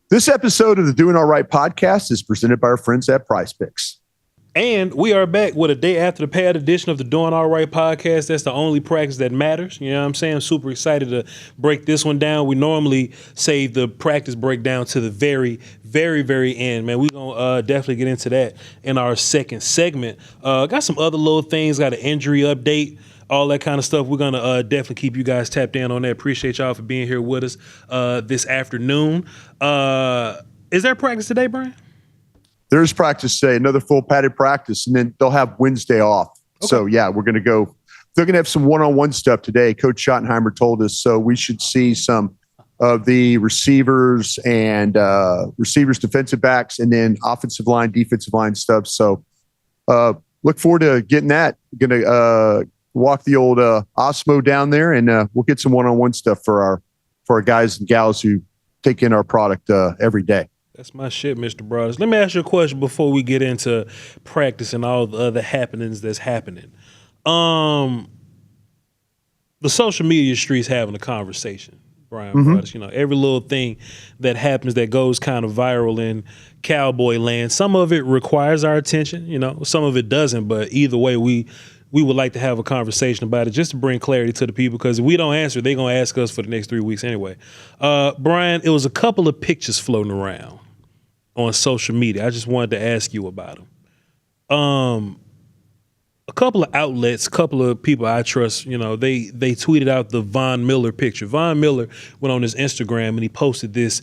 This episode of the Doin Alright podcast is presented by our friends at PrizePicks. And we are back with a day after the pad edition of the Doin Alright podcast. That's the only practice that matters. You know what I'm saying? I'm super excited to break this one down. We normally save the practice breakdown to the very, very, very end. Man, we're going to definitely get into that in our second segment. Got some other little things, got an injury update, all that kind of stuff. We're going to definitely keep you guys tapped in on that. Appreciate y'all for being here with us this afternoon. Is there practice today, Brian? There's practice today, another full padded practice, and then they'll have Wednesday off. Okay. So, yeah, we're going to go. They're going to have some one-on-one stuff today. Coach Schottenheimer told us, so we should see some of the receivers and defensive backs, and then offensive line, defensive line stuff. So look forward to getting that. Going to walk the old Osmo down there, and we'll get some one-on-one stuff for our guys and gals who take in our product every day. That's my shit, Mr. Broaddus. Let me ask you a question before we get into practice and all the other happenings that's happening. The social media streets having a conversation, Brian Broaddus. You know, every little thing that happens that goes kind of viral in Cowboy land, some of it requires our attention, you know, some of it doesn't. But either way, we would like to have a conversation about it just to bring clarity to the people, because if we don't answer, they're going to ask us for the next 3 weeks anyway. Brian, it was a couple of pictures floating around on social media. I just wanted to ask you about them. A couple of outlets, a couple of people I trust, you know, they tweeted out the Von Miller picture. Von Miller went on his Instagram and he posted this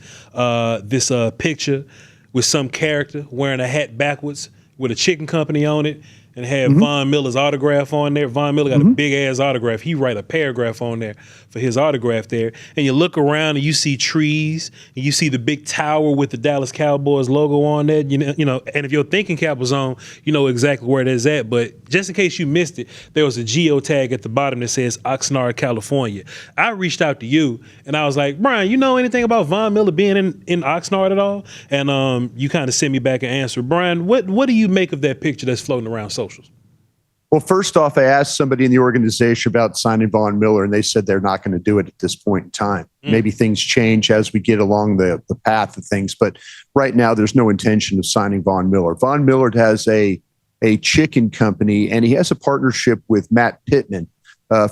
picture with some character wearing a hat backwards with a chicken company on it, and had Von Miller's autograph on there. Von Miller got a big-ass autograph. He write a paragraph on there for his autograph there. And you look around and you see trees, and you see the big tower with the Dallas Cowboys logo on there. You know, and if your thinking cap was on, you know exactly where it is at. But just in case you missed it, there was a geotag at the bottom that says Oxnard, California. I reached out to you, and I was like, Brian, you know anything about Von Miller being in Oxnard at all? And you kind of sent me back an answer. Brian, what do you make of that picture that's floating around socials? Well, first off, I asked somebody in the organization about signing Von Miller, and they said they're not going to do it at this point in time. Maybe things change as we get along the path of things, but right now there's no intention of signing Von Miller. Von Miller has a chicken company, and he has a partnership with Matt Pittman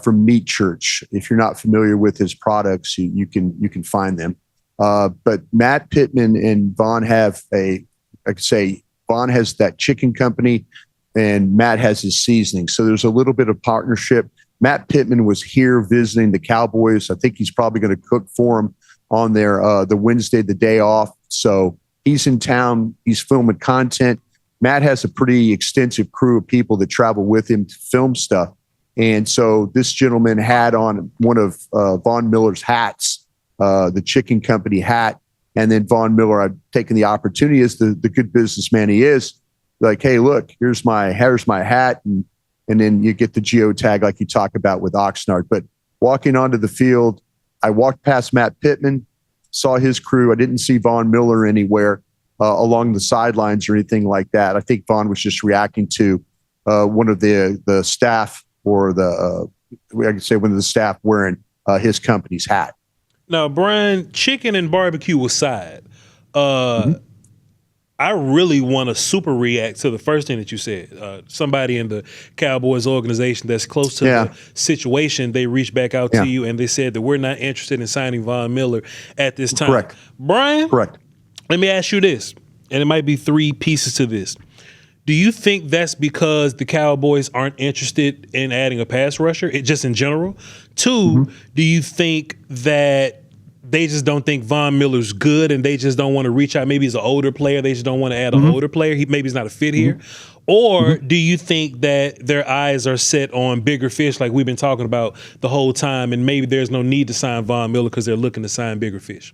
from Meat Church. If you're not familiar with his products, you can find them. But Matt Pittman and Von have Von has that chicken company, and Matt has his seasoning. So there's a little bit of partnership. Matt Pittman was here visiting the Cowboys. I think he's probably going to cook for them on their the Wednesday, the day off. So he's in town. He's filming content. Matt has a pretty extensive crew of people that travel with him to film stuff. And so this gentleman had on one of Von Miller's hats, the chicken company hat. And then Von Miller, I've taken the opportunity as the good businessman he is, like, hey, look, here's my hat. And then you get the geotag like you talk about with Oxnard. But walking onto the field, I walked past Matt Pittman, saw his crew. I didn't see Von Miller anywhere along the sidelines or anything like that. I think Von was just reacting to one of the staff, or I could say one of the staff wearing his company's hat. Now, Brian, chicken and barbecue aside, I really want to super react to the first thing that you said. Somebody in the Cowboys organization that's close to the situation, they reached back out to you and they said that we're not interested in signing Von Miller at this time. Correct. Brian? Correct. Let me ask you this, and it might be three pieces to this. Do you think that's because the Cowboys aren't interested in adding a pass rusher, just in general? Two, do you think that they just don't think Von Miller's good and they just don't want to reach out? Maybe he's an older player. They just don't want to add an older player. Maybe he's not a fit here. Or do you think that their eyes are set on bigger fish like we've been talking about the whole time, and maybe there's no need to sign Von Miller because they're looking to sign bigger fish?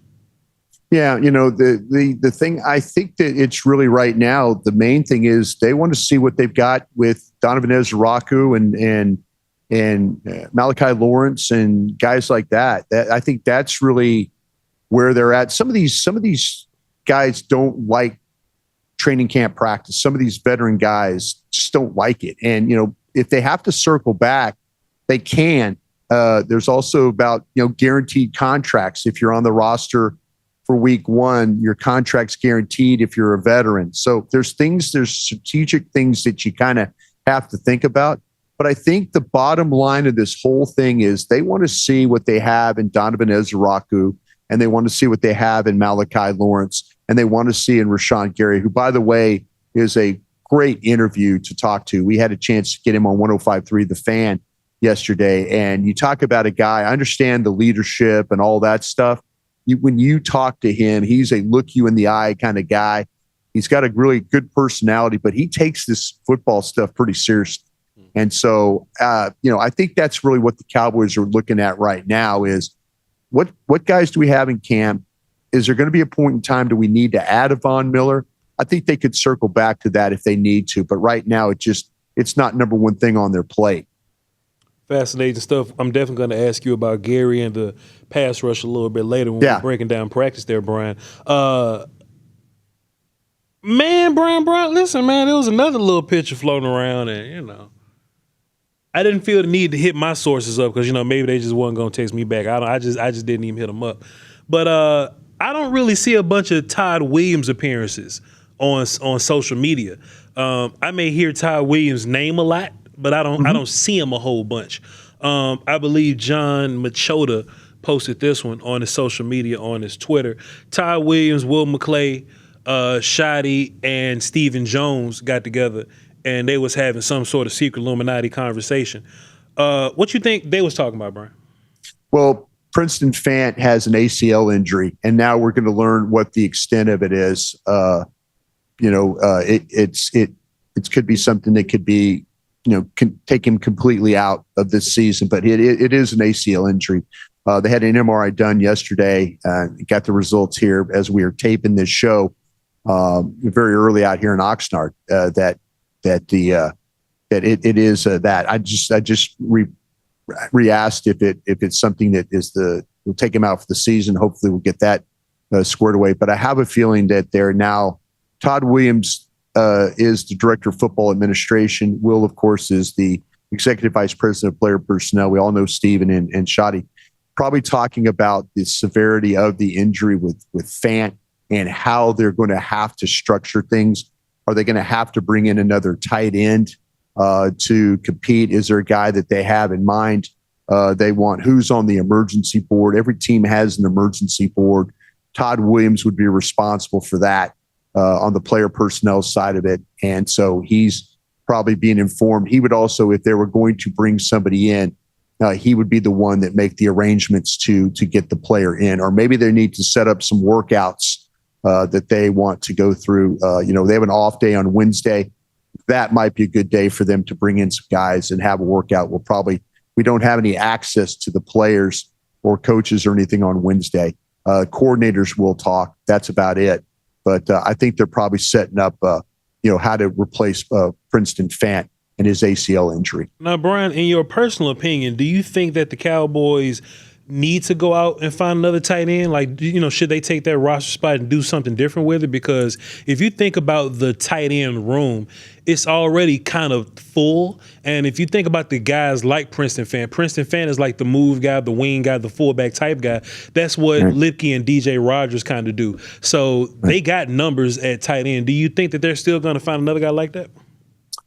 Yeah, you know, the thing, I think that it's really right now, the main thing is they want to see what they've got with Donovan Ezeiruaku and Malachi Lawrence and guys like that. I think that's really where they're at. Some of these guys don't like training camp practice. Some of these veteran guys just don't like it. And, you know, if they have to circle back, they can. There's also about, you know, guaranteed contracts if you're on the roster for week one. Your contract's guaranteed if you're a veteran. So there's strategic things that you kind of have to think about. But I think the bottom line of this whole thing is they want to see what they have in Donovan Ezeiruaku, and they want to see what they have in Malachi Lawrence, and they want to see in Rashan Gary, who, by the way, is a great interview to talk to. We had a chance to get him on 105.3 The Fan yesterday, and you talk about a guy, I understand the leadership and all that stuff. When you talk to him, he's a look you in the eye kind of guy. He's got a really good personality, but he takes this football stuff pretty seriously. And so, I think that's really what the Cowboys are looking at right now is what guys do we have in camp? Is there going to be a point in time do we need to add a Von Miller? I think they could circle back to that if they need to. But right now, it's not number one thing on their plate. Fascinating stuff. I'm definitely going to ask you about Gary and the pass rush a little bit later when we're breaking down practice there, Bryan. Bryan, listen, man, there was another little picture floating around, and, I didn't feel the need to hit my sources up because, maybe they just wasn't going to text me back. I just didn't even hit them up. But I don't really see a bunch of Todd Williams appearances on social media. I may hear Todd Williams' name a lot, but I don't see him a whole bunch. I believe John Machota posted this one on his social media, on his Twitter. Todd Williams, Will McClay, Shoddy, and Stephen Jones got together, and they was having some sort of secret Illuminati conversation. What you think they was talking about, Bryan? Well, Princeton Fant has an ACL injury, and now we're going to learn what the extent of it is. It could be something that could be, can take him completely out of this season, but it is an ACL injury. They had an MRI done yesterday. Got the results here as we are taping this show very early out here in Oxnard. That it is that. I just re-asked if it's something that will take him out for the season. Hopefully we'll get that squared away. But I have a feeling that they're now. Todd Williams is the director of football administration. Will, of course, is the executive vice president of player personnel. We all know Steven and Shoddy. Probably talking about the severity of the injury with Fant and how they're going to have to structure things. Are they going to have to bring in another tight end to compete? Is there a guy that they have in mind? They want who's on the emergency board. Every team has an emergency board. Todd Williams would be responsible for that on the player personnel side of it. And so he's probably being informed. He would also, if they were going to bring somebody in, he would be the one that make the arrangements to get the player in. Or maybe they need to set up some workouts that they want to go through. They have an off day on Wednesday. That might be a good day for them to bring in some guys and have a workout. We don't have any access to the players or coaches or anything on Wednesday. Coordinators will talk. That's about it. But I think they're probably setting up, how to replace Princeton Fant and his ACL injury. Now, Bryan, in your personal opinion, do you think that the Cowboys need to go out and find another tight end? Like, should they take that roster spot and do something different with it? Because if you think about the tight end room, it's already kind of full. And if you think about the guys like Princeton Fant is like the move guy, the wing guy, the fullback type guy. That's what Lipke and DJ Rogers kind of do. So they got numbers at tight end. Do you think that they're still going to find another guy like that?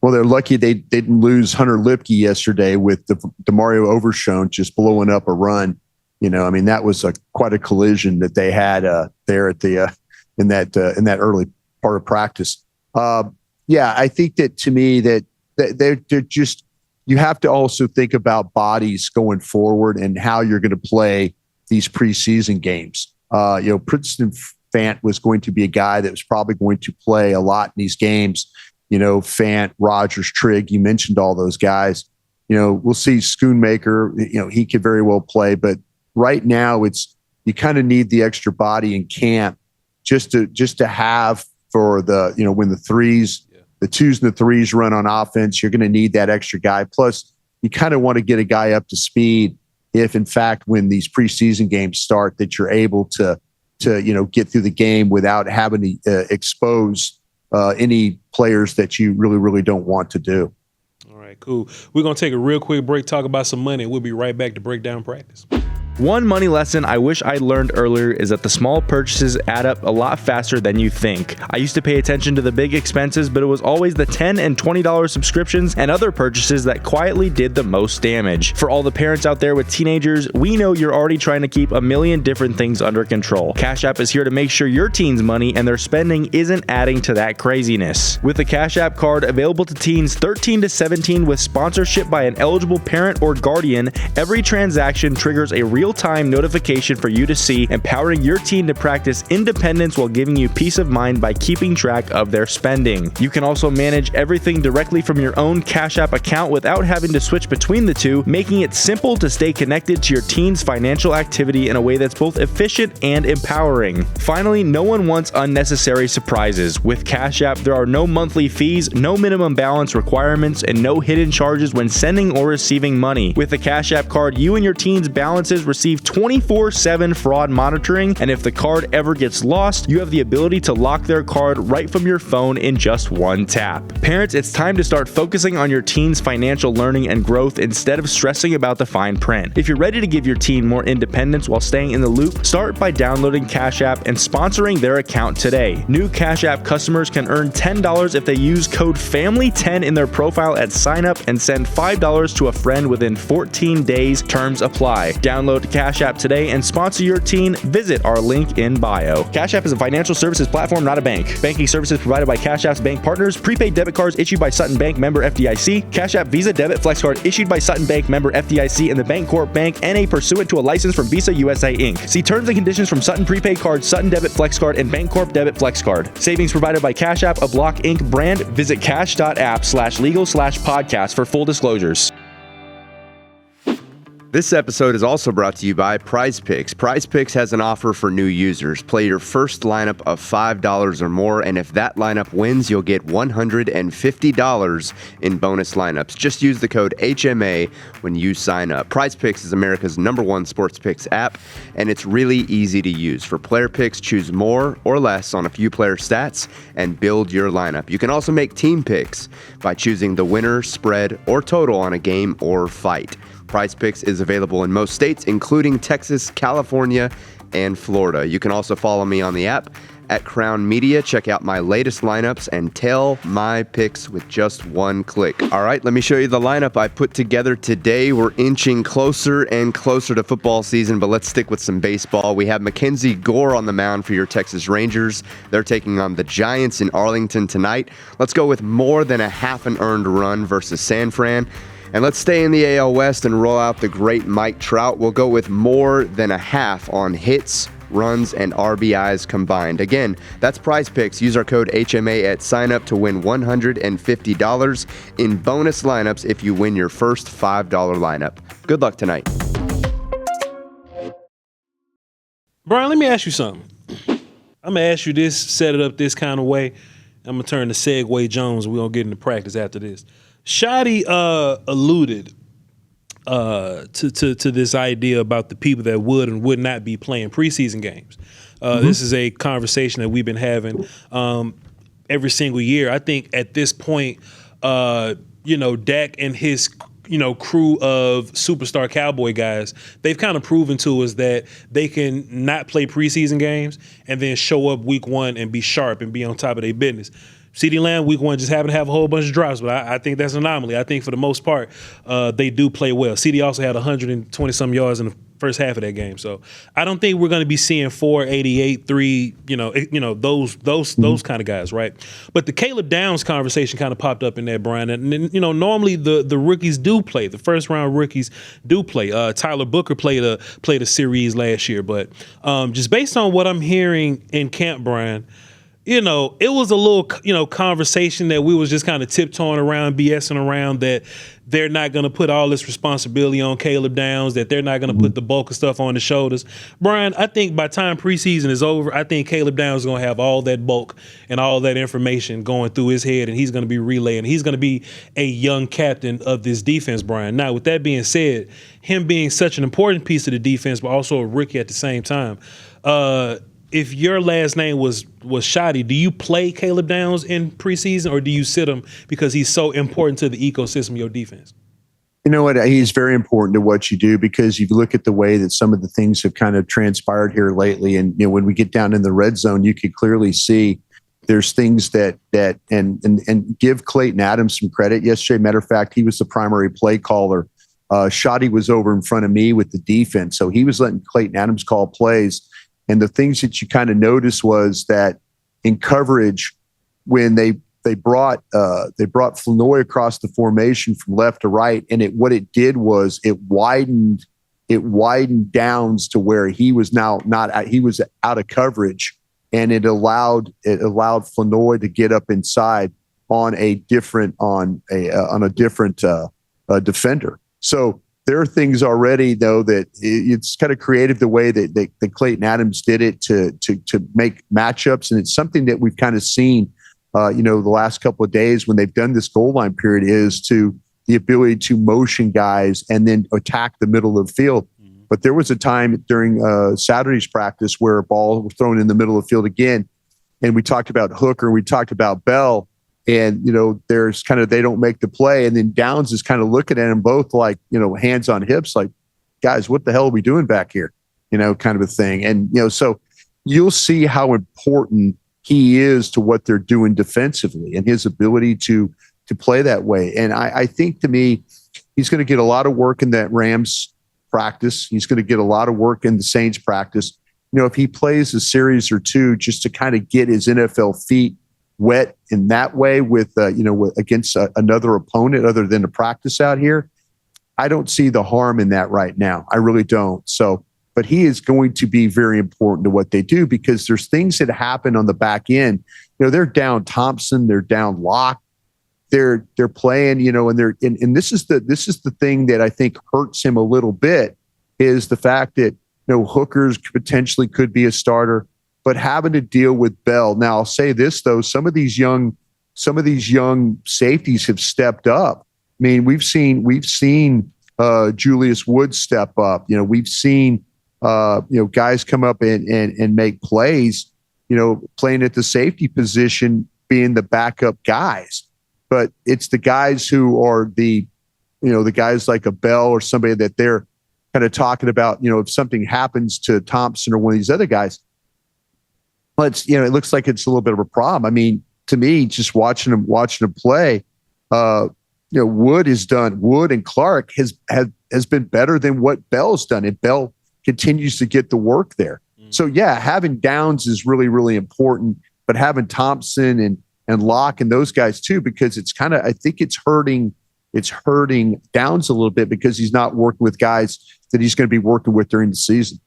Well, they're lucky they didn't lose Hunter Lipke yesterday with the Demario Overshown just blowing up a run. That was quite a collision that they had there at the in that early part of practice. I think that to me that they're just, you have to also think about bodies going forward and how you're going to play these preseason games. Princeton Fant was going to be a guy that was probably going to play a lot in these games. Fant, Rogers, Trigg, you mentioned all those guys. We'll see Schoonmaker, he could very well play, but right now you kind of need the extra body in camp just to have for the, when the threes, the twos and the threes run on offense, you're going to need that extra guy. Plus you kind of want to get a guy up to speed if in fact, when these preseason games start, that you're able to get through the game without having to expose any players that you really, really don't want to do. All right, cool. We're going to take a real quick break, talk about some money. We'll be right back to break down practice. One money lesson I wish I'd learned earlier is that the small purchases add up a lot faster than you think. I used to pay attention to the big expenses, but it was always the $10 and $20 subscriptions and other purchases that quietly did the most damage. For all the parents out there with teenagers, we know you're already trying to keep a million different things under control. Cash App is here to make sure your teen's money and their spending isn't adding to that craziness. With the Cash App card available to teens 13 to 17 with sponsorship by an eligible parent or guardian, every transaction triggers a real-time notification for you to see, empowering your teen to practice independence while giving you peace of mind by keeping track of their spending. You can also manage everything directly from your own Cash App account without having to switch between the two, making it simple to stay connected to your teen's financial activity in a way that's both efficient and empowering. Finally, no one wants unnecessary surprises. With Cash App, there are no monthly fees, no minimum balance requirements, and no hidden charges when sending or receiving money. With the Cash App card, you and your teen's balances receive 24/7 fraud monitoring, and if the card ever gets lost, you have the ability to lock their card right from your phone in just one tap. Parents, it's time to start focusing on your teen's financial learning and growth instead of stressing about the fine print. If you're ready to give your teen more independence while staying in the loop, start by downloading Cash App and sponsoring their account today. New Cash App customers can earn $10 if they use code FAMILY10 in their profile at sign up and send $5 to a friend within 14 days. Terms apply. Download Cash App today and sponsor your teen. Visit our link in bio. Cash App is a financial services platform, not a bank. Banking services provided by Cash App's bank partners. Prepaid debit cards issued by Sutton Bank, member FDIC. Cash App Visa Debit Flex Card issued by Sutton Bank, member FDIC, and the Bancorp Bank, N.A. pursuant to a license from Visa USA Inc. See terms and conditions from Sutton Prepaid Card, Sutton Debit Flex Card, and Bancorp Debit Flex Card. Savings provided by Cash App, a Block Inc. brand. Visit cash.app/legal/podcast for full disclosures. This episode is also brought to you by PrizePicks. PrizePicks has an offer for new users. Play your first lineup of $5 or more, and if that lineup wins, you'll get $150 in bonus lineups. Just use the code HMA when you sign up. PrizePicks is America's #1 sports picks app, and it's really easy to use. For player picks, choose more or less on a few player stats and build your lineup. You can also make team picks by choosing the winner, spread, or total on a game or fight. PrizePicks is available in most states, including Texas, California, and Florida. You can also follow me on the app at Crown Media. Check out my latest lineups and tell my picks with just one click. All right, let me show you the lineup I put together today. We're inching closer and closer to football season, but let's stick with some baseball. We have Mackenzie Gore on the mound for your Texas Rangers. They're taking on the Giants in Arlington tonight. Let's go with more than a half an earned run versus San Fran. And let's stay in the AL West and roll out the great Mike Trout. We'll go with more than a half on hits, runs, and RBIs combined. Again, that's PrizePicks. Use our code HMA at sign up to win $150 in bonus lineups if you win your first $5 lineup. Good luck tonight. Brian, let me ask you something. I'm going to ask you this, set it up this kind of way. I'm going to turn to Segway Jones, and we're going to get into practice after this. Shotty alluded to this idea about the people that would and would not be playing preseason games. This is a conversation that we've been having every single year. I think at this point, Dak and his crew of superstar Cowboy guys, they've kind of proven to us that they can not play preseason games and then show up week one and be sharp and be on top of their business. CeeDee Lamb, week one, just happened to have a whole bunch of drops, but I think that's an anomaly. I think for the most part, they do play well. CeeDee also had 120-some yards in the first half of that game. So I don't think we're going to be seeing 488, 3, those kind of guys, right? But the Caleb Downs conversation kind of popped up in there, Brian. And normally the rookies do play. The first round rookies do play. Tyler Booker played a series last year, but just based on what I'm hearing in camp, Brian, it was a little, conversation that we was just kind of tiptoeing around, BSing around, that they're not going to put all this responsibility on Caleb Downs, that they're not going to put the bulk of stuff on his shoulders. Brian, I think by the time preseason is over, I think Caleb Downs is going to have all that bulk and all that information going through his head, and he's going to be relaying. He's going to be a young captain of this defense, Brian. Now, with that being said, him being such an important piece of the defense, but also a rookie at the same time, if your last name was Shotty, do you play Caleb Downs in preseason, or do you sit him because he's so important to the ecosystem of your defense? You know what? He's very important to what you do, because you look at the way that some of the things have kind of transpired here lately. And, when we get down in the red zone, you could clearly see there's things that give Clayton Adams some credit. Yesterday, matter of fact, he was the primary play caller. Shoddy was over in front of me with the defense. So he was letting Clayton Adams call plays. And the things that you kind of noticed was that in coverage, when they brought Flanoy across the formation from left to right, and what it did was it widened Downs to where he was now he was out of coverage, and it allowed Flanoy to get up inside on a different defender. So there are things already, though, that it's kind of creative the way that Clayton Adams did it to make matchups, and it's something that we've kind of seen. The last couple of days when they've done this goal line period, is to the ability to motion guys and then attack the middle of the field. Mm-hmm. But there was a time during Saturday's practice where a ball was thrown in the middle of the field again. And we talked about Hooker, we talked about Bell, and, there's kind of, they don't make the play. And then Downs is kind of looking at them both like, hands on hips, like, guys, what the hell are we doing back here? Kind of a thing. And, so you'll see how important he is to what they're doing defensively and his ability to play that way. And I think, to me, he's going to get a lot of work in that Rams practice. He's going to get a lot of work in the Saints practice. If he plays a series or two just to kind of get his NFL feet wet in that way with against another opponent other than a practice out here, I don't see the harm in that right now. I really don't. So, but he is going to be very important to what they do, because there's things that happen on the back end. They're down Thompson, they're down Locke, they're playing, and this is the thing that I think hurts him a little bit, is the fact that Hookers potentially could be a starter, but having to deal with Bell. Now, I'll say this though: some of these young safeties have stepped up. I mean, we've seen Julius Woods step up. We've seen guys come up and make plays, playing at the safety position, being the backup guys. But it's the guys who are the guys like a Bell or somebody that they're kind of talking about, if something happens to Thompson or one of these other guys, but it looks like it's a little bit of a problem. I mean, to me, just watching them play, Wood and Clark has been better than what Bell's done, and Bell continues to get the work there. So yeah, having Downs is really, really important, but having Thompson and Locke and those guys too, because it's kind of, I think it's hurting Downs a little bit, because he's not working with guys that he's going to be working with during the season.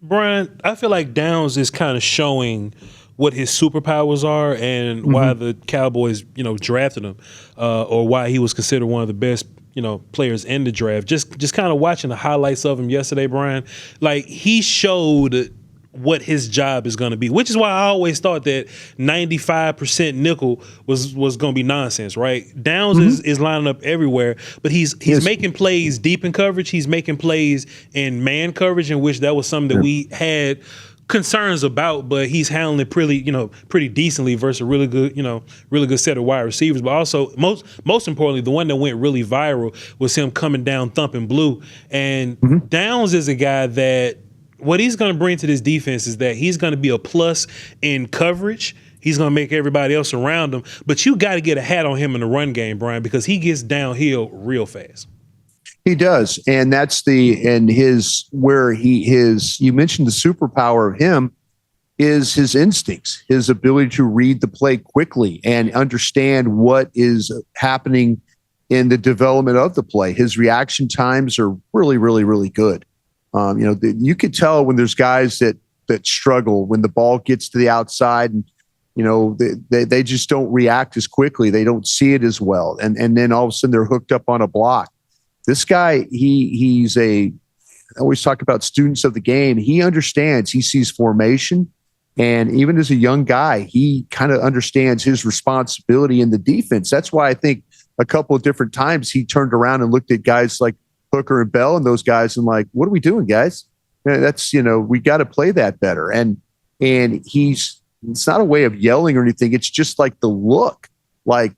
Brian, I feel like Downs is kind of showing what his superpowers are and why the Cowboys, drafted him, or why he was considered one of the best, players in the draft. Just kind of watching the highlights of him yesterday, Brian, like he showed what his job is going to be, which is why I always thought that 95% nickel was going to be nonsense, right? Downs is lining up everywhere, but he's making plays deep in coverage. He's making plays in man coverage, in which that was something that we had concerns about, but he's handling it pretty decently versus a really good set of wide receivers. But also, most importantly, the one that went really viral was him coming down thumping blue. And Downs is a guy that, what he's going to bring to this defense is that he's going to be a plus in coverage. He's going to make everybody else around him. But you got to get a hat on him in the run game, Brian, because he gets downhill real fast. He does. And that's you mentioned the superpower of him is his instincts, his ability to read the play quickly and understand what is happening in the development of the play. His reaction times are really, really, really good. You could tell when there's guys that struggle when the ball gets to the outside, and they just don't react as quickly. They don't see it as well, and then all of a sudden they're hooked up on a block. This guy, I always talk about students of the game. He understands. He sees formation, and even as a young guy, he kind of understands his responsibility in the defense. That's why I think a couple of different times he turned around and looked at guys like Hooker and Bell and those guys and like, what are we doing, guys? That's, we got to play that better. And it's not a way of yelling or anything. It's just like the look, like,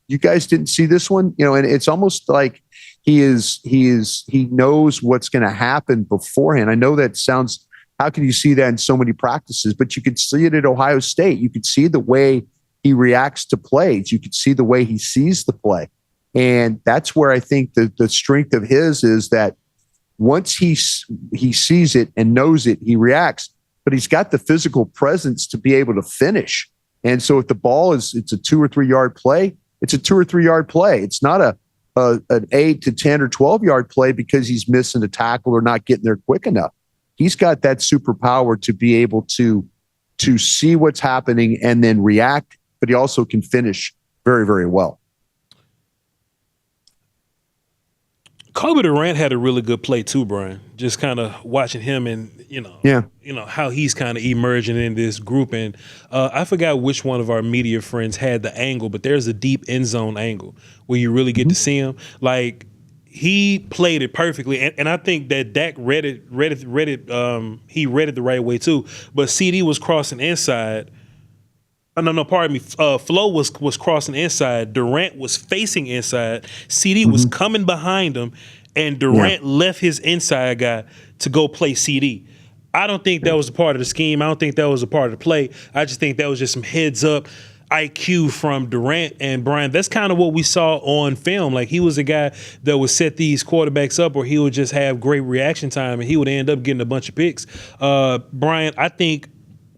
you guys didn't see this one, and it's almost like he knows what's going to happen beforehand. I know that sounds, how can you see that in so many practices? But you could see it at Ohio State. You could see the way he reacts to plays. You could see the way he sees the play. And that's where I think the strength of his is that once he sees it and knows it, he reacts, but he's got the physical presence to be able to finish. And so if the ball it's a 2 or 3 yard play, it's a 2 or 3 yard play. It's not an 8 to 10 or 12 yard play because he's missing a tackle or not getting there quick enough. He's got that superpower to be able to see what's happening and then react, but he also can finish very, very well. Cobie Durant had a really good play too, Brian. Just kind of watching him and, how he's kind of emerging in this group. And I forgot which one of our media friends had the angle, but there's a deep end zone angle where you really get to see him. Like, he played it perfectly. And I think that Dak read it. He read it the right way too. But CD was crossing inside. No, pardon me. Flo was crossing inside. Durant was facing inside. CD was coming behind him, and Durant left his inside guy to go play CD. I don't think that was a part of the scheme. I don't think that was a part of the play. I just think that was just some heads up IQ from Durant. And Brian, that's kind of what we saw on film. Like, he was a guy that would set these quarterbacks up, or he would just have great reaction time, and he would end up getting a bunch of picks. Brian, I think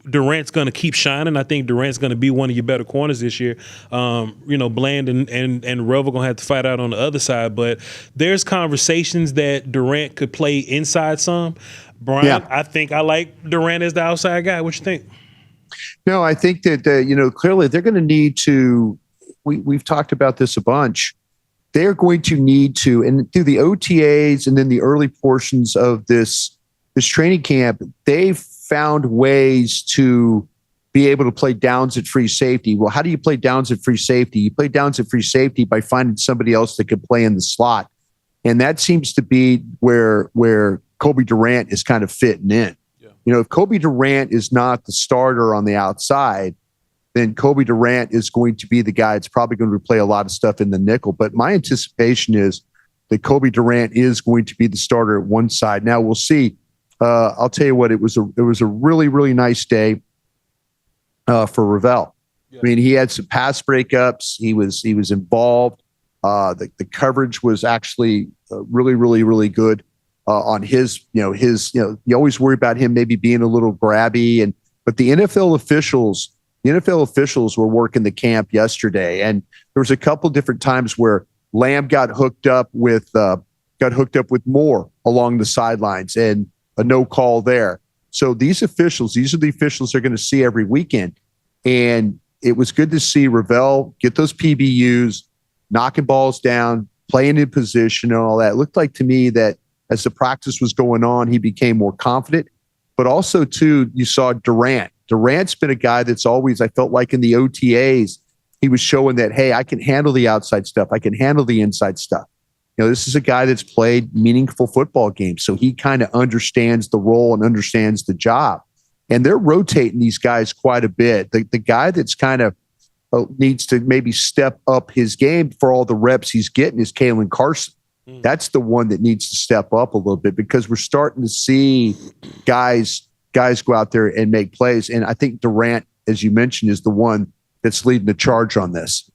Durant's going to keep shining. I think Durant's going to be one of your better corners this year. Bland and Revel going to have to fight out on the other side. But there's conversations that Durant could play inside some. Brian, I think I like Durant as the outside guy. What you think? No, I think that, clearly they're going to need to, we've talked about this a bunch. They're going to need to, and through the OTAs and then the early portions of this training camp, they've found ways to be able to play downs at free safety. Well, how do you play downs at free safety? You play downs at free safety by finding somebody else that could play in the slot. And that seems to be where Cobie Durant is kind of fitting in. Yeah. If Cobie Durant is not the starter on the outside, then Cobie Durant is going to be the guy that's probably going to play a lot of stuff in the nickel. But my anticipation is that Cobie Durant is going to be the starter at one side. Now we'll see. I'll tell you what, it was a really, really nice day for Ravel. Yeah. I mean, he had some pass breakups. He was involved. The coverage was actually really, really, really good on his. You always worry about him maybe being a little grabby, but the NFL officials were working the camp yesterday, and there was a couple different times where Lamb got hooked up with Moore along the sidelines, and a no call there. So these are the officials they're going to see every weekend. And it was good to see Ravel get those PBUs, knocking balls down, playing in position and all that. It looked like to me that as the practice was going on, he became more confident. But also, too, you saw Durant. Durant's been a guy that's always, I felt like in the OTAs, he was showing that, hey, I can handle the outside stuff. I can handle the inside stuff. This is a guy that's played meaningful football games, so he kind of understands the role and understands the job. And they're rotating these guys quite a bit. The guy that's kind of needs to maybe step up his game for all the reps he's getting is Kalen Carson. That's the one that needs to step up a little bit, because we're starting to see guys go out there and make plays. And I think Durant, as you mentioned, is the one that's leading the charge on this.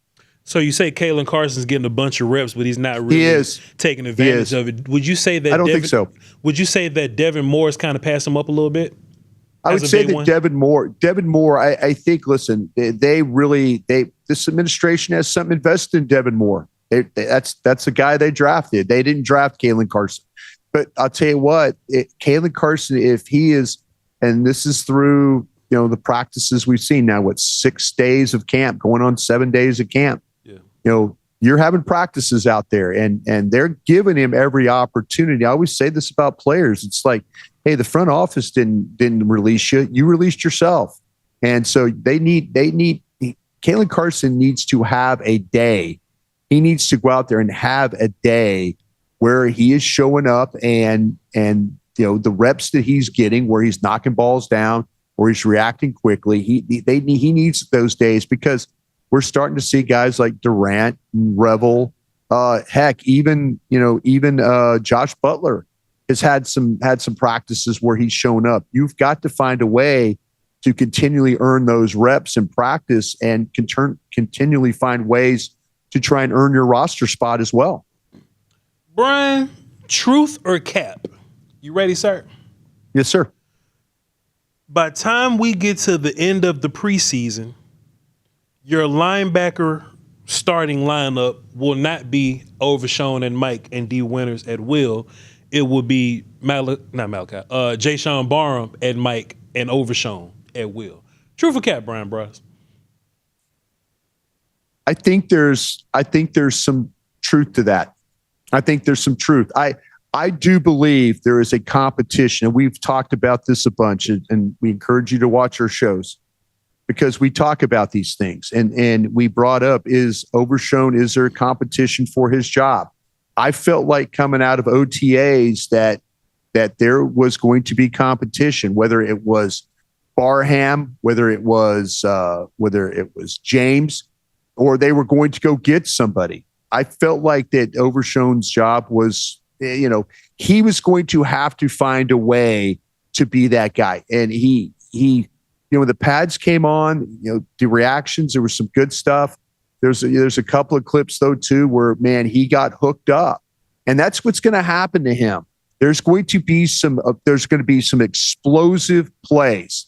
So you say Kalen Carson's getting a bunch of reps, but he's not really taking advantage of it. Would you say that? I don't think so. Would you say that Devin Moore's kind of passed him up a little bit? I would say that Devin Moore, I think, listen, this administration has something invested in Devin Moore. That's a guy they drafted. They didn't draft Kalen Carson. But I'll tell you what, Kalen Carson, if he is, and this is through, the practices we've seen now, 6 days of camp, going on 7 days of camp. You're having practices out there, and they're giving him every opportunity. I always say this about players. It's like, hey, the front office didn't release you. You released yourself. And so Kalen Carson needs to have a day. He needs to go out there and have a day where he is showing up and the reps that he's getting, where he's knocking balls down, where he's reacting quickly. He needs those days, because we're starting to see guys like Durant and Revel Heck, even Josh Butler has had some practices where he's shown up. You've got to find a way to continually earn those reps in practice and continually find ways to try and earn your roster spot as well. Bryan, truth or cap? You ready, sir? Yes, sir. By the time we get to the end of the preseason, your linebacker starting lineup will not be Overshown and Mike and D Winters at will. It will be Jashawn Barham and Mike and Overshown at will. Truth or cap, Bryan Broaddus? I think there's some truth to that. I think there's some truth. I do believe there is a competition, and we've talked about this a bunch, and we encourage you to watch our shows because we talk about these things. And we brought up, is Overshown, is there a competition for his job? I felt like coming out of OTAs that there was going to be competition, whether it was Barham, whether it was James, or they were going to go get somebody. I felt like that Overshown's job was, he was going to have to find a way to be that guy. And he when the pads came on, the reactions, there was some good stuff. There's a couple of clips though too where, man, he got hooked up, and that's what's going to happen to him. There's going to be some explosive plays,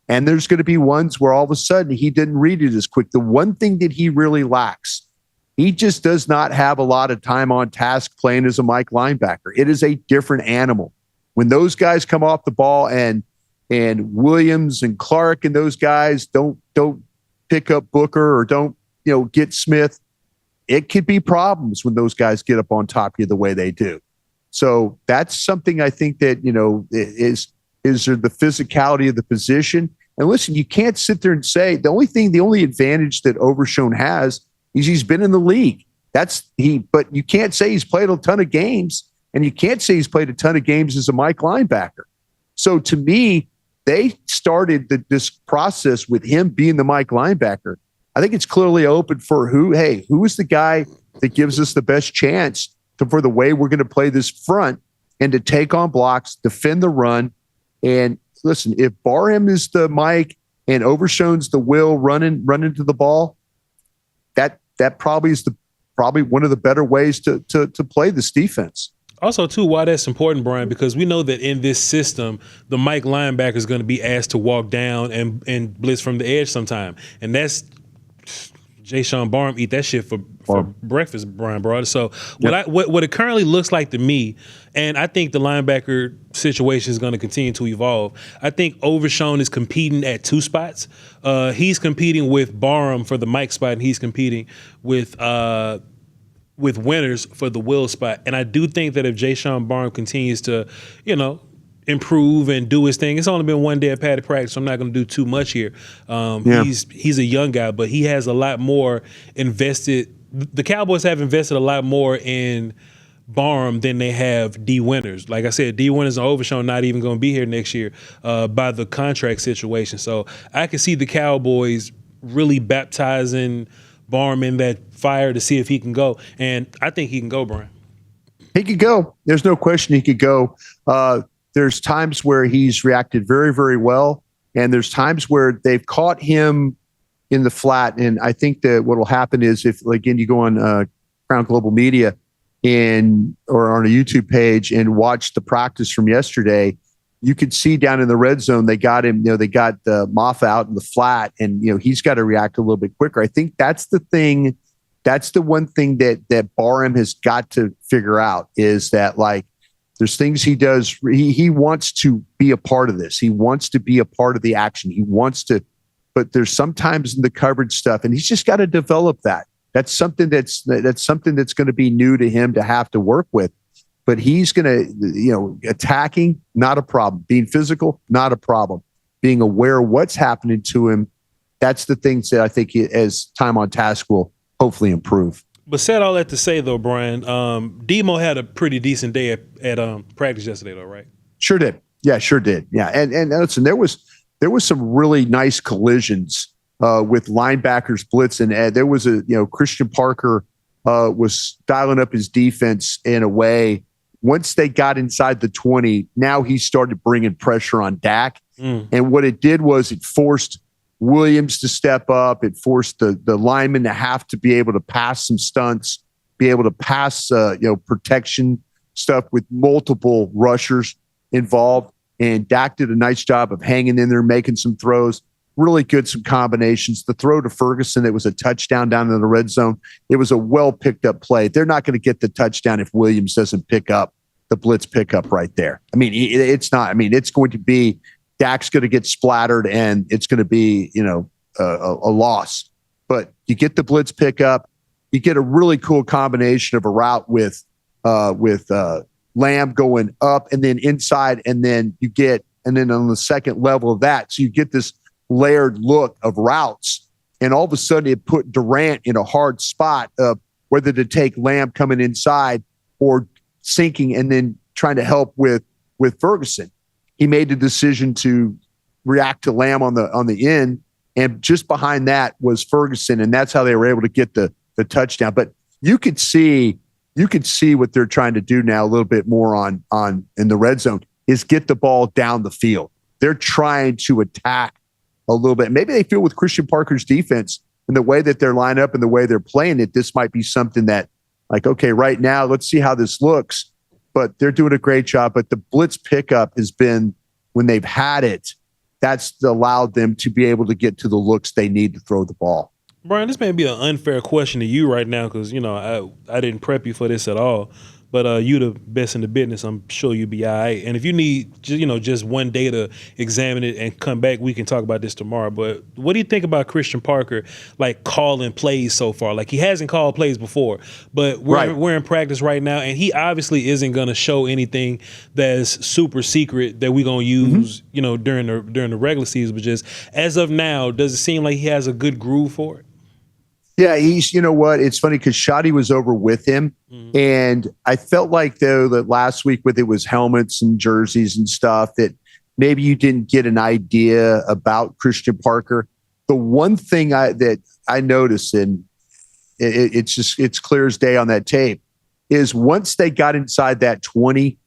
and there's going to be ones where all of a sudden he didn't read it as quick. The one thing that he really lacks, he just does not have a lot of time on task playing as a Mike linebacker. It is a different animal. When those guys come off the ball and Williams and Clark and those guys don't pick up Booker or don't get Smith, it could be problems when those guys get up on top of you the way they do. So that's something I think that is there the physicality of the position. And listen, you can't sit there and say the only advantage that Overshown has is he's been in the league. But you can't say he's played a ton of games, and you can't say he's played a ton of games as a Mike linebacker. So to me, they started this process with him being the Mike linebacker. I think it's clearly open for who is the guy that gives us the best chance for the way we're going to play this front and to take on blocks, defend the run. And listen, if Barham is the Mike and Overshown's the Will running to the ball, that probably is probably one of the better ways to play this defense. Also, too, why that's important, Bryan, because we know that in this system, the Mike linebacker is going to be asked to walk down and blitz from the edge sometime. And that's Jashawn Barham eat that shit for breakfast, Bryan Broaddus. So what it currently looks like to me, and I think the linebacker situation is going to continue to evolve. I think Overshown is competing at two spots. He's competing with Barham for the Mike spot, and he's competing with Winters for the Will spot. And I do think that if Jashawn Barham continues to, improve and do his thing, it's only been one day of padded practice, so I'm not going to do too much here. He's a young guy, but he has a lot more invested. The Cowboys have invested a lot more in Barham than they have D Winters. Like I said, D Winters and Overshown not even going to be here next year by the contract situation. So I can see the Cowboys really baptizing Barham in that fire to see if he can go. And I think he can go, Bryan. He could go. There's no question he could go. There's times where he's reacted very, very well. And there's times where they've caught him in the flat. And I think that what will happen is if, again, you go on Crown Global Media or on a YouTube page and watch the practice from yesterday, you could see down in the red zone, they got him, they got the Moff out in the flat, and, he's got to react a little bit quicker. I think that's the thing. That's the one thing that Barham has got to figure out is that, there's things he does. He wants to be a part of this. He wants to be a part of the action. He wants to, but there's sometimes in the coverage stuff, and he's just got to develop that. That's something that's going to be new to him to have to work with. But he's going to, attacking, not a problem. Being physical, not a problem. Being aware of what's happening to him, that's the things that I think as time on task will hopefully improve. But said all that to say, though, Bryan, Demo had a pretty decent day at practice yesterday, though, right? Sure did. Yeah, sure did. Yeah, and listen, there was some really nice collisions with linebackers blitz, and there was a Christian Parker was dialing up his defense in a way. Once they got inside the 20, now he started bringing pressure on Dak. And what it did was it forced Williams to step up. It forced the linemen to have to be able to pass some stunts, be able to pass protection stuff with multiple rushers involved. And Dak did a nice job of hanging in there, making some throws. Really good, some combinations. The throw to Ferguson, it was a touchdown down in the red zone. It was a well picked up play. They're not going to get the touchdown if Williams doesn't pick up the blitz pickup right there. I mean, it's not. I mean, it's going to be Dak's going to get splattered, and it's going to be a loss. But you get the blitz pickup, you get a really cool combination of a route with Lamb going up and then inside, and then on the second level of that, so you get this layered look of routes, and all of a sudden it put Durant in a hard spot of whether to take Lamb coming inside or sinking and then trying to help with Ferguson. He made the decision to react to Lamb on the end, and just behind that was Ferguson, and that's how they were able to get the touchdown. But you could see what they're trying to do now a little bit more on in the red zone is get the ball down the field. They're trying to attack a little bit. Maybe they feel with Christian Parker's defense and the way that they're lined up and the way they're playing it, this might be something that, like, okay, right now, let's see how this looks. But they're doing a great job. But the blitz pickup has been, when they've had it, that's allowed them to be able to get to the looks they need to throw the ball. Bryan, this may be an unfair question to you right now because, I didn't prep you for this at all. But you the best in the business, I'm sure you'll be all right. And if you need, just one day to examine it and come back, we can talk about this tomorrow. But what do you think about Christian Parker, like, calling plays so far? Like, he hasn't called plays before, but we're in practice right now, and he obviously isn't going to show anything that's super secret that we're going to use, during the regular season. But just as of now, does it seem like he has a good groove for it? Yeah, he's, it's funny because Shotty was over with him. And I felt like, though, that last week with it was helmets and jerseys and stuff, that maybe you didn't get an idea about Christian Parker. The one thing that I noticed, and it's clear as day on that tape, is once they got inside that 20,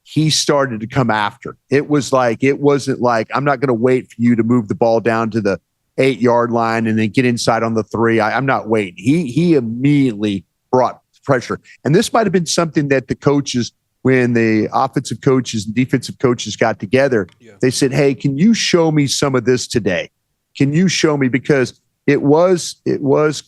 he started to come after. It wasn't like, I'm not going to wait for you to move the ball down to the 8-yard line and then get inside on the 3. I'm not waiting. He immediately brought pressure. And this might have been something that the coaches, when the offensive coaches and defensive coaches got together, they said, hey, can you show me some of this today? Can you show me? Because it was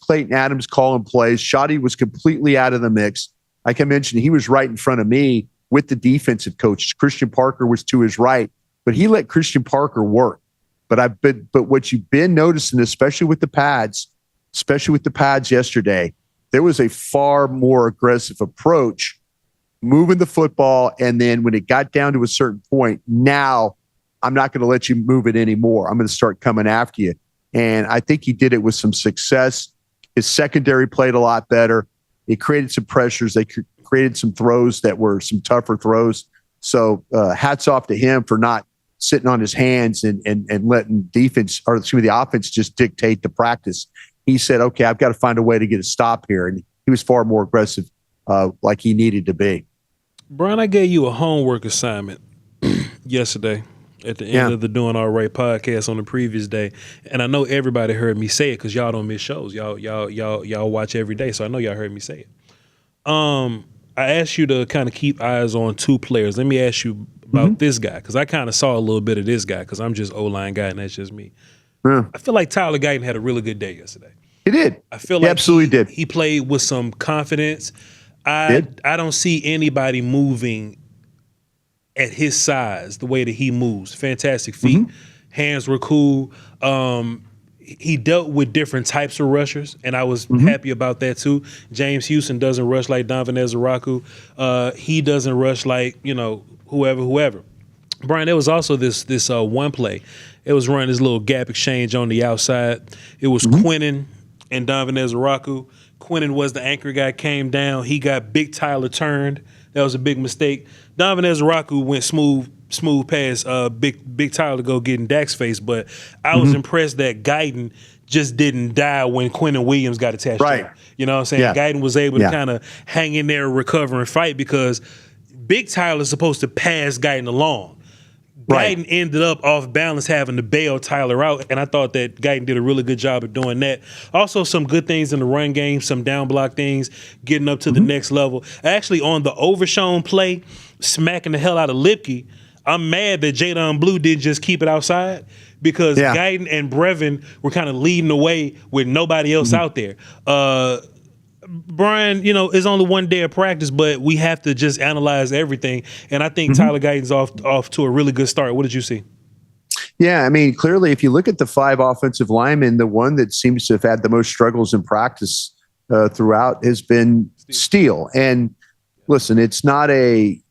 Clayton Adams calling plays. Shotty was completely out of the mix. Like I mentioned, he was right in front of me with the defensive coaches. Christian Parker was to his right, but he let Christian Parker work. But what you've been noticing, especially with the pads yesterday, there was a far more aggressive approach, moving the football. And then when it got down to a certain point, now I'm not going to let you move it anymore. I'm going to start coming after you. And I think he did it with some success. His secondary played a lot better. It created some pressures. They created some throws that were some tougher throws. So hats off to him for not sitting on his hands and letting the offense just dictate the practice. He said, okay, I've got to find a way to get a stop here. And he was far more aggressive like he needed to be. Bryan, I gave you a homework assignment yesterday at the end of the Doin Alright podcast on the previous day. And I know everybody heard me say it because y'all don't miss shows. Y'all watch every day. So I know y'all heard me say it. I asked you to kind of keep eyes on 2 players. Let me ask you about this guy, because I kind of saw a little bit of this guy because I'm just O-line guy and that's just me. I feel like Tyler Guyton had a really good day yesterday. He did. I feel he like absolutely did. He played with some confidence. I don't see anybody moving at his size the way that he moves. Fantastic feet. Hands were cool. He dealt with different types of rushers, and I was happy about that too. James Houston doesn't rush like Donovan Ezeiruaku. He doesn't rush like, whoever. Bryan, there was also this one play. It was running this little gap exchange on the outside. It was Quinnen and Donovan Ezeiruaku. Quinnen was the anchor guy, came down. He got Big Tyler turned. That was a big mistake. Donovan Ezeiruaku went smooth smooth past Big Tyler to go get in Dak's face, but I was impressed that Guyton just didn't die when Quentin Williams got attached to him. You know what I'm saying? Yeah. Guyton was able to kind of hang in there, recover, and fight because Big Tyler's supposed to pass Guyton along. Guyton ended up off balance having to bail Tyler out, and I thought that Guyton did a really good job of doing that. Also, some good things in the run game, some down block things, getting up to the next level. Actually, on the Overshown play, smacking the hell out of Lipke, I'm mad that Jadon Blue didn't just keep it outside because Guyton and Brevin were kind of leading the way with nobody else out there. Brian, it's only one day of practice, but we have to just analyze everything. And I think Tyler Guyton's off to a really good start. What did you see? Yeah, I mean, clearly, if you look at the 5 offensive linemen, the one that seems to have had the most struggles in practice throughout has been Steele. And listen, it's not an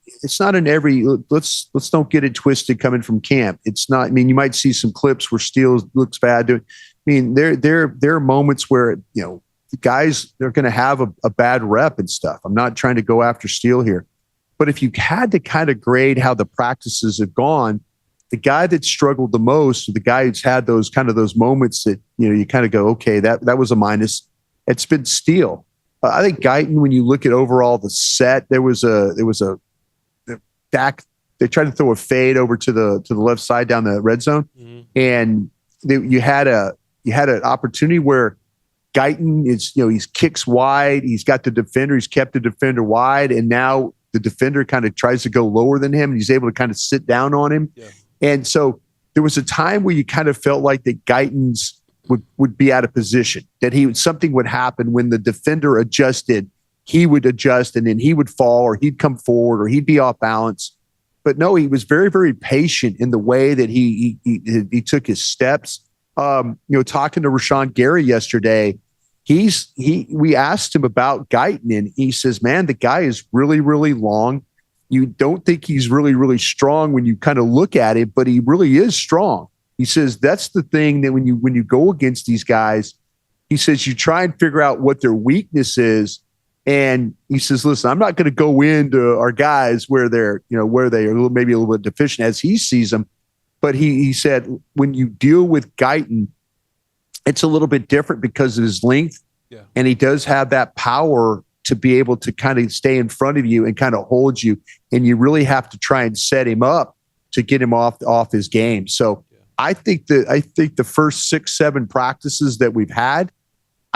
every. Let's don't get it twisted coming from camp. It's not. I mean, you might see some clips where Steele looks bad. I mean, there are moments where the guys, they're going to have a bad rep and stuff. I'm not trying to go after Steele here, but if you had to kind of grade how the practices have gone, the guy that struggled the most, the guy who's had those moments that you kind of go, okay, that was a minus. It's been Steele. I think Guyton, when you look at overall the set, there was a Dak. They tried to throw a fade over to the left side down the red zone, and you had an opportunity where Guyton is, he's kicks wide. He's got the defender. He's kept the defender wide, and now the defender kind of tries to go lower than him, and he's able to kind of sit down on him. Yeah. And so there was a time where you kind of felt like that Guyton's would be out of position, that something would happen when the defender adjusted. He would adjust, and then he would fall, or he'd come forward, or he'd be off balance. But no, he was very, very patient in the way that he took his steps. Talking to Rashan Gary yesterday, we asked him about Guyton, and he says, man, the guy is really, really long. You don't think he's really, really strong when you kind of look at it, but he really is strong. He says that's the thing, that when you go against these guys, he says you try and figure out what their weakness is. And he says, listen, I'm not going to go into our guys where they are maybe a little bit deficient as he sees them. But he said, when you deal with Guyton, it's a little bit different because of his length. Yeah. And he does have that power to be able to kind of stay in front of you and kind of hold you. And you really have to try and set him up to get him off his game. So I think the first 6-7 practices that we've had,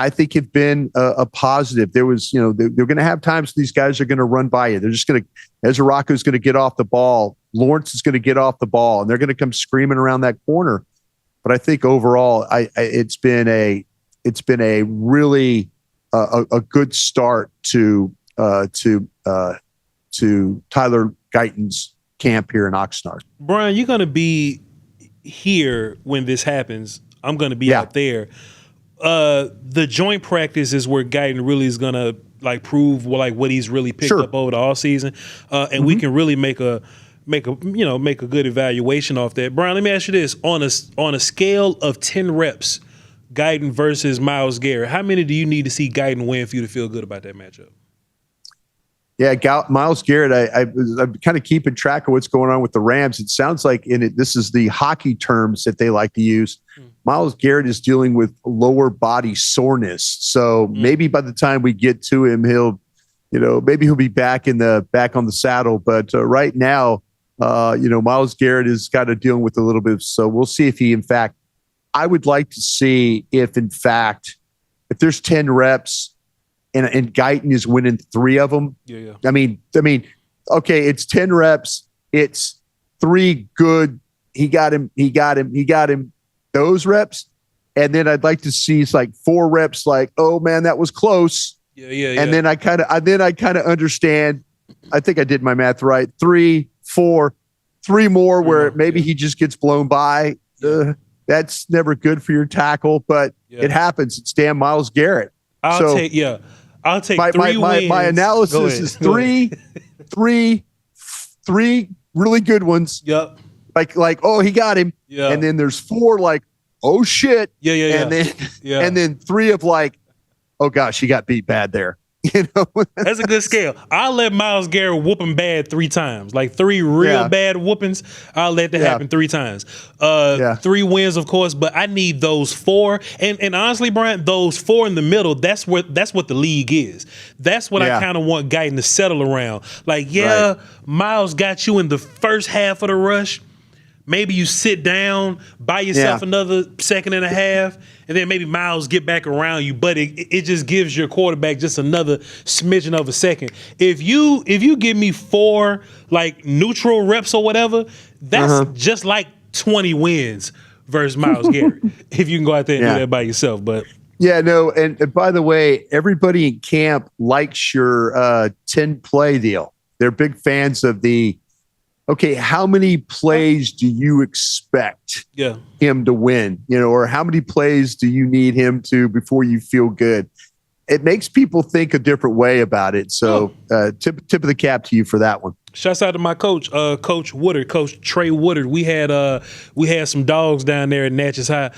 I think have been a positive. There was, they're going to have times these guys are going to run by you. They're just going to, Ezeiruaku is going to get off the ball. Lawrence is going to get off the ball, and they're going to come screaming around that corner. But I think overall, it's been a really a good start to Tyler Guyton's camp here in Oxnard. Brian, you're going to be here when this happens. I'm going to be out there. The joint practice is where Guyton really is going to prove what he's really picked up over the all season, and we can really make a good evaluation off that. Brian, let me ask you this: on a scale of 10 reps, Guyton versus Myles Garrett, how many do you need to see Guyton win for you to feel good about that matchup? Yeah, Myles Garrett, I'm kind of keeping track of what's going on with the Rams. It sounds like this is the hockey terms that they like to use. Myles Garrett is dealing with lower body soreness. So maybe by the time we get to him, maybe he'll be back on the saddle. But right now, Myles Garrett is kind of dealing with a little bit. So we'll see if he, in fact, I would like to see if there's 10 reps and Guyton is winning 3 of them. Yeah. I mean, okay, it's 10 reps. It's 3 good. He got him. Those reps. And then I'd like to see 4 reps. Oh man, that was close. Yeah. And then I kind of understand. I think I did my math right. 3, 4, 3 more where maybe he just gets blown by. That's never good for your tackle, but it happens. It's damn Myles Garrett. I'll take 3 wins. My analysis is 3 really good ones. Yep. Oh, he got him. Yeah. And then there's 4 oh shit. Yeah. And then 3 of oh gosh, he got beat bad there. That's a good scale. I'll let Myles Garrett whoop him bad 3 times. Like 3 real bad whoopings. I'll let that happen 3 times. 3 wins, of course, but I need those 4. And honestly, Brian, those 4 in the middle, that's what the league is. That's what I kind of want Guyton to settle around. Like, Myles got you in the first half of the rush. Maybe you sit down, buy yourself another second and a half, and then maybe Myles get back around you. But it just gives your quarterback just another smidgen of a second. If you give me 4 like neutral reps or whatever, that's just like 20 wins versus Myles Garrett. If you can go out there and do that by yourself, but. Yeah, no, and by the way, everybody in camp likes your 10 play deal. They're big fans of the. Okay, how many plays do you expect him to win? Or how many plays do you need him to before you feel good? It makes people think a different way about it. So tip of the cap to you for that one. Shouts out to my coach, Coach Woodard, Coach Trey Woodard. We had some dogs down there at Natchez High.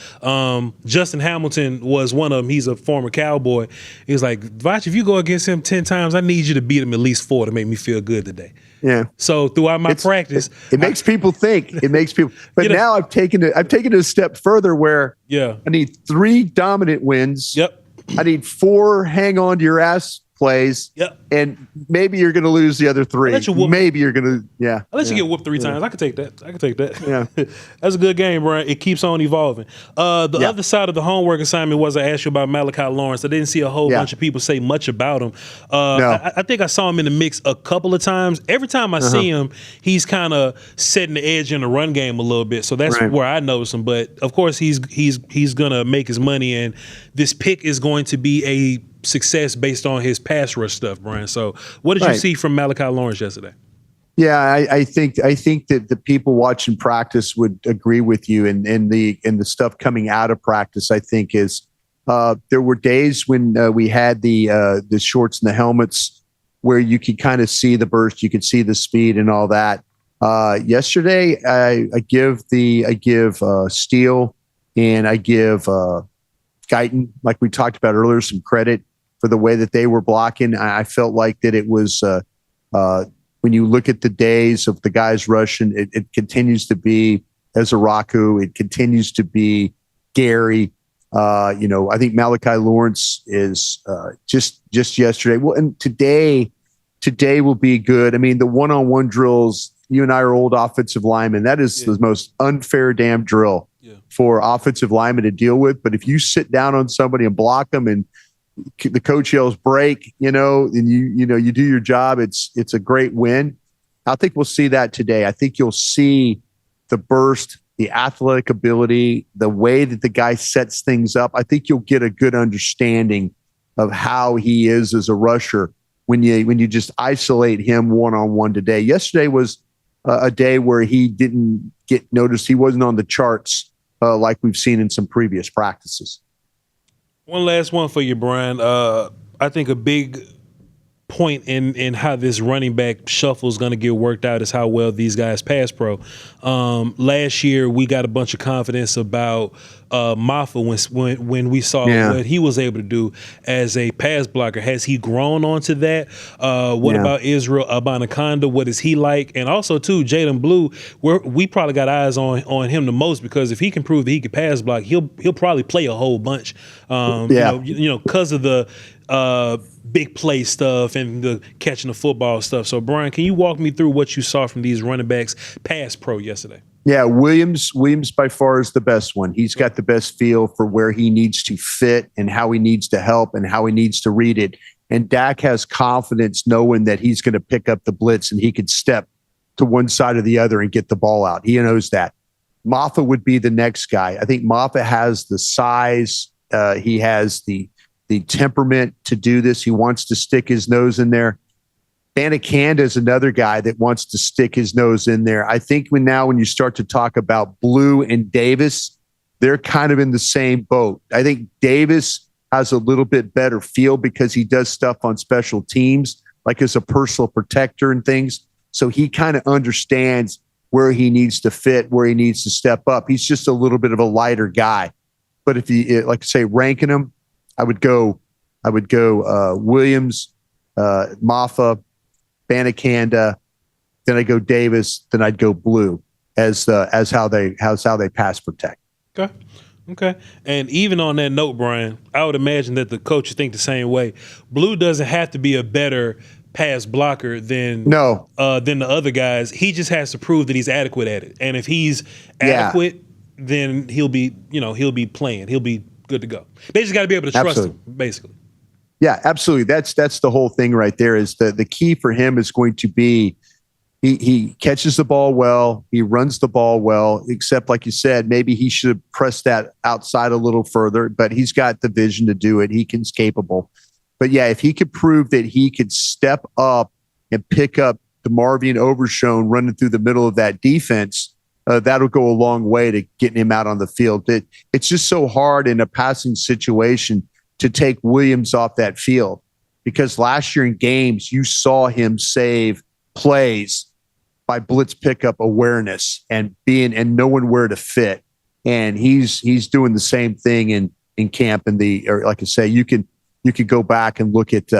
Justin Hamilton was one of them. He's a former Cowboy. He was like, Voch, if you go against him 10 times, I need you to beat him at least 4 to make me feel good today. Yeah. So throughout my practice, it makes people think. It makes people. But now I've taken it a step further where I need 3 dominant wins. Yep. I need 4 hang on to your ass plays. Yep. And maybe you're going to lose the other 3. Maybe you're going to. I'll let you get whooped 3 times. I can take that. Yeah. That's a good game, Brian. It keeps on evolving. The other side of the homework assignment was I asked you about Malachi Lawrence. I didn't see a whole bunch of people say much about him. I think I saw him in the mix a couple of times. Every time I see him, he's kind of setting the edge in the run game a little bit. So that's where I notice him. But of course, he's going to make his money, and this pick is going to be a success based on his pass rush stuff, Brian. So what did you see from Malachi Lawrence yesterday? Yeah, I think that the people watching practice would agree with you, and the stuff coming out of practice, I think is there were days when we had the shorts and the helmets where you could kind of see the burst, you could see the speed and all that. Yesterday, I give Steele and I give Guyton, like we talked about earlier, some credit for the way that they were blocking. I felt like that it was when you look at the days of the guys rushing, it continues to be Ezeiruaku. It continues to be Gary. I think Malachi Lawrence is just yesterday. Well, and today will be good. I mean, the one-on-one drills, you and I are old offensive linemen. That is the most unfair damn drill for offensive linemen to deal with. But if you sit down on somebody and block them and the coach yells break, and you do your job, it's a great win. I think we'll see that today. I think you'll see the burst, the athletic ability, the way that the guy sets things up. I think you'll get a good understanding of how he is as a rusher when you just isolate him one-on-one today. Yesterday was a day where he didn't get noticed. He wasn't on the charts like we've seen in some previous practices. One last one for you, Brian. I think a big point in how this running back shuffle is going to get worked out is how well these guys pass pro. Last year, we got a bunch of confidence about Maffa when we saw what he was able to do as a pass blocker. Has he grown onto that? What about Israel Abanikanda? What is he like? And also, too, Jaden Blue, we probably got eyes on him the most because if he can prove that he can pass block, he'll probably play a whole bunch. Because of the big play stuff and the catching the football stuff. So, Brian, can you walk me through what you saw from these running backs pass pro yesterday? Yeah, Williams by far is the best one. He's got the best feel for where he needs to fit and how he needs to help and how he needs to read it. And Dak has confidence knowing that he's going to pick up the blitz and he could step to one side or the other and get the ball out. He knows that. Maffa would be the next guy. I think Maffa has the size. He has the temperament to do this. He wants to stick his nose in there. Abanikanda is another guy that wants to stick his nose in there. I think when you start to talk about Blue and Davis, they're kind of in the same boat. I think Davis has a little bit better feel because he does stuff on special teams, like as a personal protector and things. So he kind of understands where he needs to fit, where he needs to step up. He's just a little bit of a lighter guy. But if you, like I say, ranking him, I would go I would go Williams, Maffa, Banacanda, then I go Davis, then I'd go Blue as how they pass protect. Okay. And even on that note, Bryan, I would imagine that the coaches think the same way. Blue doesn't have to be a better pass blocker than the other guys. He just has to prove that he's adequate at it. And if he's adequate, then he'll be playing. He'll be good to go. They just got to be able to trust him, basically. Yeah, absolutely. That's the whole thing right there. Is the key for him is going to be he catches the ball well, he runs the ball well, except like you said, maybe he should have pressed that outside a little further, but he's got the vision to do it. He's capable. But yeah, if he could prove that he could step up and pick up the Marvin Overshown running through the middle of that defense, that'll go a long way to getting him out on the field. It's just so hard in a passing situation to take Williams off that field, because last year in games, you saw him save plays by blitz pickup awareness and knowing where to fit. And he's doing the same thing in camp. Or like I say, you could go back and look at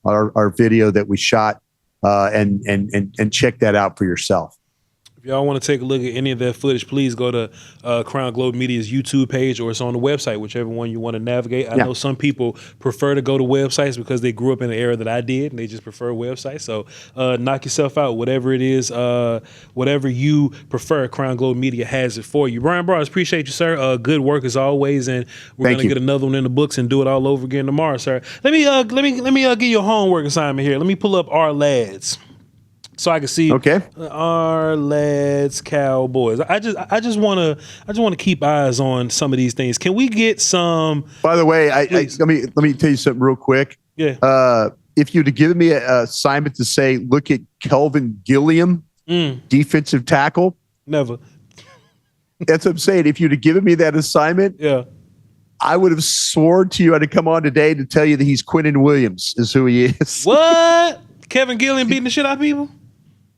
our video that we shot and check that out for yourself. If y'all want to take a look at any of that footage, please go to Crown Globe Media's YouTube page, or it's on the website, whichever one you want to navigate. I know some people prefer to go to websites because they grew up in the era that I did, and they just prefer websites. So knock yourself out, whatever it is, whatever you prefer. Crown Globe Media has it for you. Bryan Broaddus, appreciate you, sir. Good work as always, and we're going to get another one in the books and do it all over again tomorrow, sir. Let me give you a homework assignment here. Let me pull up our lads, so I can see our lads Cowboys. I just want to keep eyes on some of these things. Can we get some? By the way, let me tell you something real quick. Yeah. If you'd have given me an assignment to say, look at Kelvin Gilliam, defensive tackle. Never. That's what I'm saying. If you'd have given me that assignment, I would have sworn to you I'd have come on today to tell you that he's Quinnen Williams is who he is. What? Kevin Gilliam beating the shit out of people?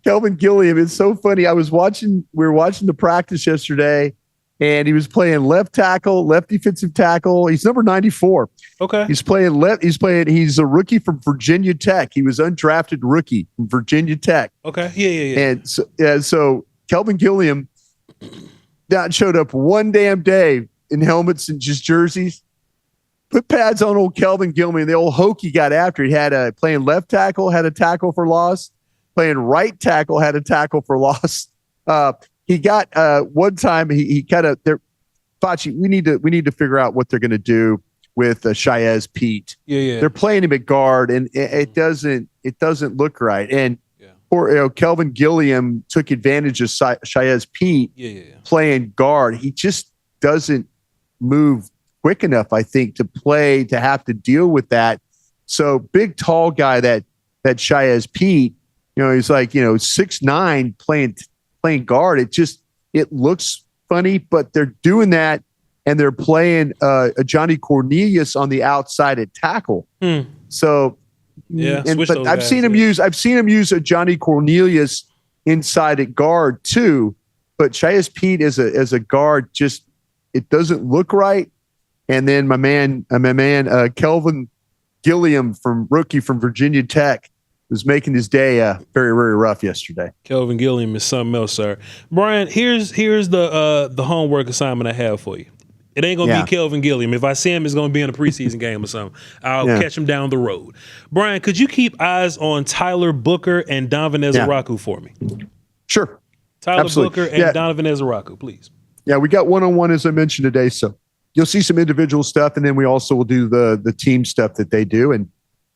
Kelvin Gilliam, it's so funny. We were watching the practice yesterday, and he was playing left tackle, left defensive tackle. He's number 94. Okay. He's a rookie from Virginia Tech. He was undrafted rookie from Virginia Tech. Okay. Yeah. And so Kelvin Gilliam showed up one damn day in helmets and just jerseys. Put pads on old Kelvin Gilliam. The old Hokie got after it. He had playing left tackle, had a tackle for loss. Playing right tackle, had a tackle for loss. He got one time he kind of there. Facci, we need to figure out what they're going to do with Shaez Pete. Yeah. They're playing him at guard, and it doesn't look right. And poor Kelvin Gilliam took advantage of Shaez Pete playing guard. He just doesn't move quick enough, I think, to have to deal with that. So big, tall guy that Shaez Pete. He's like, 6'9", playing guard. It looks funny, but they're doing that, and they're playing a Johnny Cornelius on the outside at tackle. So, but I've seen him use a Johnny Cornelius inside at guard too. But Shaez Pete as a guard, just it doesn't look right. And then my man, Kelvin Gilliam rookie from Virginia Tech, was making his day very, very rough yesterday. Kelvin Gilliam is something else, sir. Bryan, here's the homework assignment I have for you. It ain't gonna be Kelvin Gilliam. If I see him, it's gonna be in a preseason game or something. I'll catch him down the road. Bryan, could you keep eyes on Tyler Booker and Donovan Ezeiruaku for me? Sure. Tyler Booker and Donovan Ezeiruaku, please. Yeah, we got one-on-one as I mentioned today, so you'll see some individual stuff, and then we also will do the team stuff that they do, and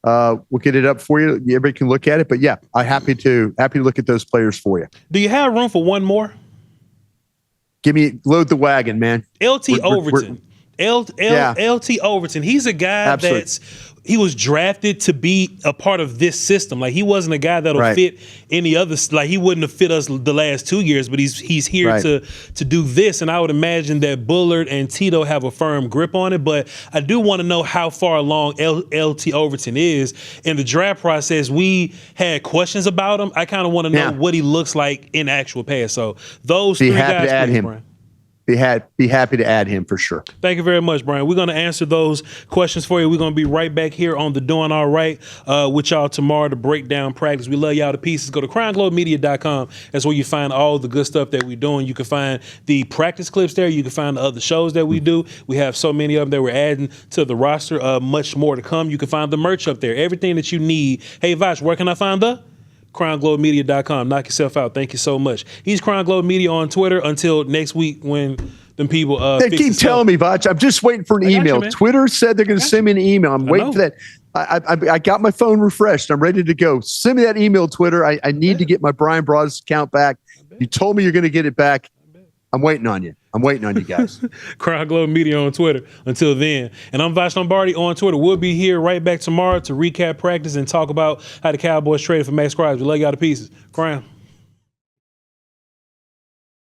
we'll get it up for you. Everybody can look at it, but I'm happy to look at those players for you. Do you have room for one more? Load the wagon, man. LT Overton. LT Overton. He's a guy he was drafted to be a part of this system. Like, he wasn't a guy that'll fit any other. Like, he wouldn't have fit us the last 2 years, but he's here to do this. And I would imagine that Bullard and Tito have a firm grip on it. But I do want to know how far along LT Overton is in the draft process. We had questions about him. I kind of want to know what he looks like in actual pass. So those three guys, please, Bryan. be happy to add him for sure. Thank you very much, Brian. We're going to answer those questions for you. We're going to be right back here on the Doin Alright with y'all tomorrow to break down practice. We love y'all to pieces. Go to crownglowmedia.com. That's where you find all the good stuff that we're doing. You can find the practice clips there. You can find the other shows that we do. We have so many of them that we're adding to the roster. Much more to come. You can find the merch up there. Everything that you need. Hey, Voch, where can I find the? crownglowmedia.com. Knock yourself out. Thank you so much. He's Crown Glow Media on Twitter until next week when them people they keep telling me, Voch, I'm just waiting for an email. Twitter said they're going to send me an email. I'm waiting for that. I got my phone refreshed. I'm ready to go. Send me that email, Twitter. I need to get my Brian Broaddus account back. You told me you're going to get it back. I'm waiting on you. I'm waiting on you guys. Crown Glow Media on Twitter. Until then. And I'm Voch Lombardi on Twitter. We'll be here right back tomorrow to recap practice and talk about how the Cowboys traded for Max Crosby. We love y'all to pieces. Crown.